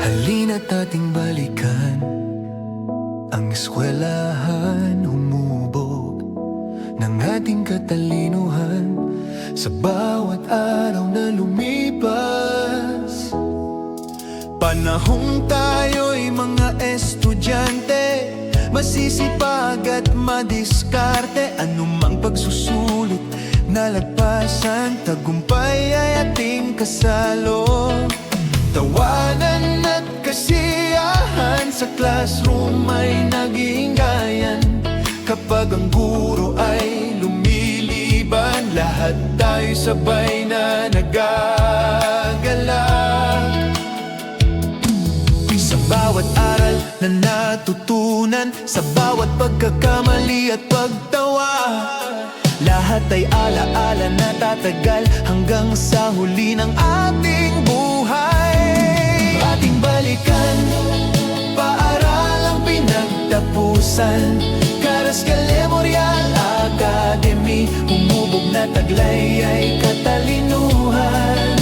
Halina't ating balikan ang eskwelahan, humubog ng ating katalinuhan sa bawat araw na lumipas. Panahong tayo'y mga estudyante, masisipag at madiskarte. Anumang pagsusulit na lagpasan, tagumpay ay ating kasalo. Tawanan at kasiyahan sa classroom ay naging gayan. Kapag ang guro ay lumiliban, lahat tayo sabay na nagagala. Sa bawat aral na natutunan, sa bawat pagkakamali at pagtawa, lahat ay alaala na tatagal hanggang sa huli ng ating buhay. Ating balikan, paaralang pinagtapusan, Carrascal Memorial Academy. Humubog na taglay ay katalinuhan,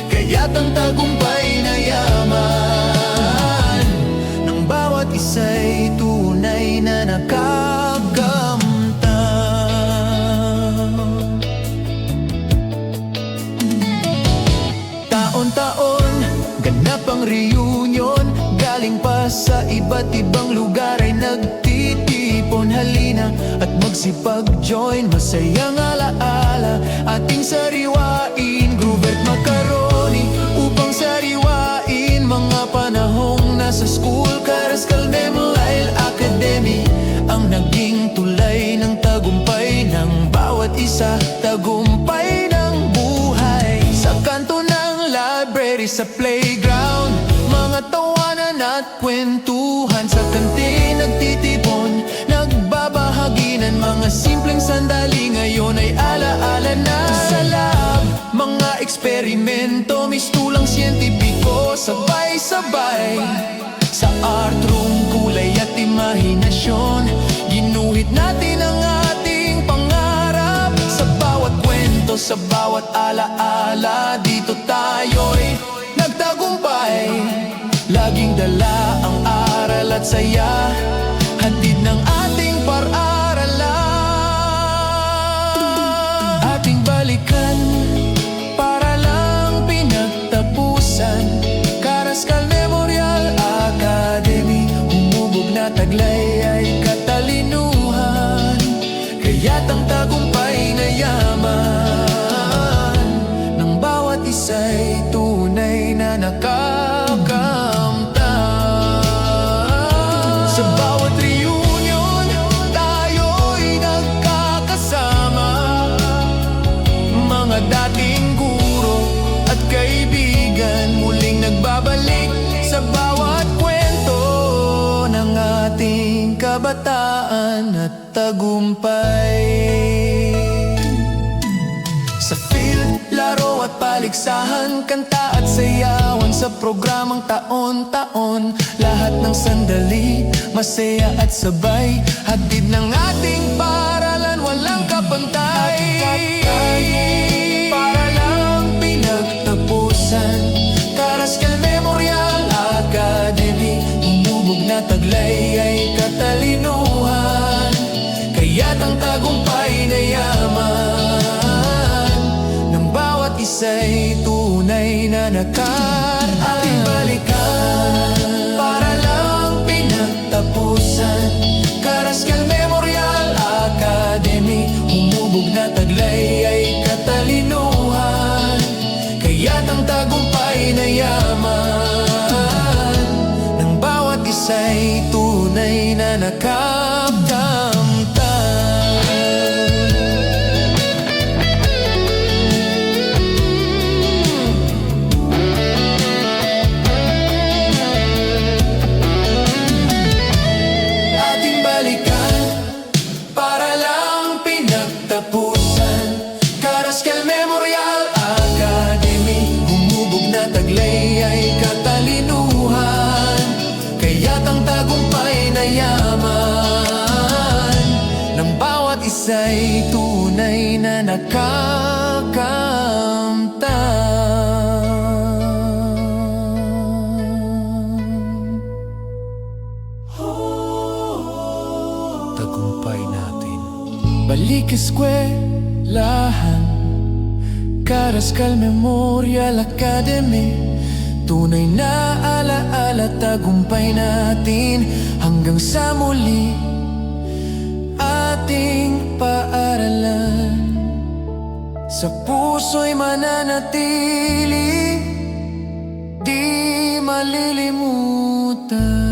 kaya't ang tagumpay na yaman ng bawat isa'y tunay na nakakamtan. Taon-taon, ganap ang reunion, galing pa sa iba't ibang lugar ay nagtitipon. Halina at magsipag-join, masayang alaala ating sariwain. Groovert Macaroni upang sariwain mga panahong nasa school. Carrascal Memorial Academy ang naging tulay ng tagumpay ng bawat isa, tagumpay ng buhay. Sa kanto ng library, sa playground, mga tawanan at kwentuhan. Sa kantin nagtitipon, nagbabahagi ng mga simpleng sandali, ngayon ay alaala na. Sa lab, mga eksperimento, mistulang siyentipiko, sabay-sabay. Sa art room, kulay at imahinasyon, ginuhit natin ang ating pangarap. Sa bawat kwento, sa bawat alaala, dito tayo'y nagtagumpay. Laging dala ang aral at saya, hatid ng ating par-aralan. Ating balikan, para lang pinagtapusan, Carrascal Memorial Academy. Humubog na taglay ay katalinuhan, kaya't ang tagumpay na yaman ng bawat isa'y tunay na nakakamtan. Sa bawat reunion, tayo'y nagkakasama, mga dating guro at kaibigan muling nagbabalik sa bawat kwento ng ating kabataan at tagumpay. Sa field, laro at paligsahan, kanta at sayawan, sa programang taon-taon, lahat ng sandali masaya at sabay, hatid ng ating paaralan, walang kapantay. Para lang pinagtapusan, Carrascal Memorial Academy. Humubog na taglay ay katalinuhan, kaya't ang tagumpay na yaman ng bawat isa'y tunay na nakaraan. Ating balikan, para lang pinagtapusan, Carrascal Memorial Academy. Humubog na taglay ay katalinuhan, kaya't ang tagumpay na yaman ng bawat isa'y tunay na nakakamtan. Ating balikan, para lang pinagtapusan, Carrascal Memorial Academy. Humubog na taglay ay katalinuhan, kaya't ang tagumpay na yaman ng bawat isa'y tunay na nakakamtan. balik eskwelahan, Karaskal Memorial Academy. Tunay na alaala, tagumpay natin hanggang sa muli ating paaralan. Sa puso'y mananatili, di malilimutan.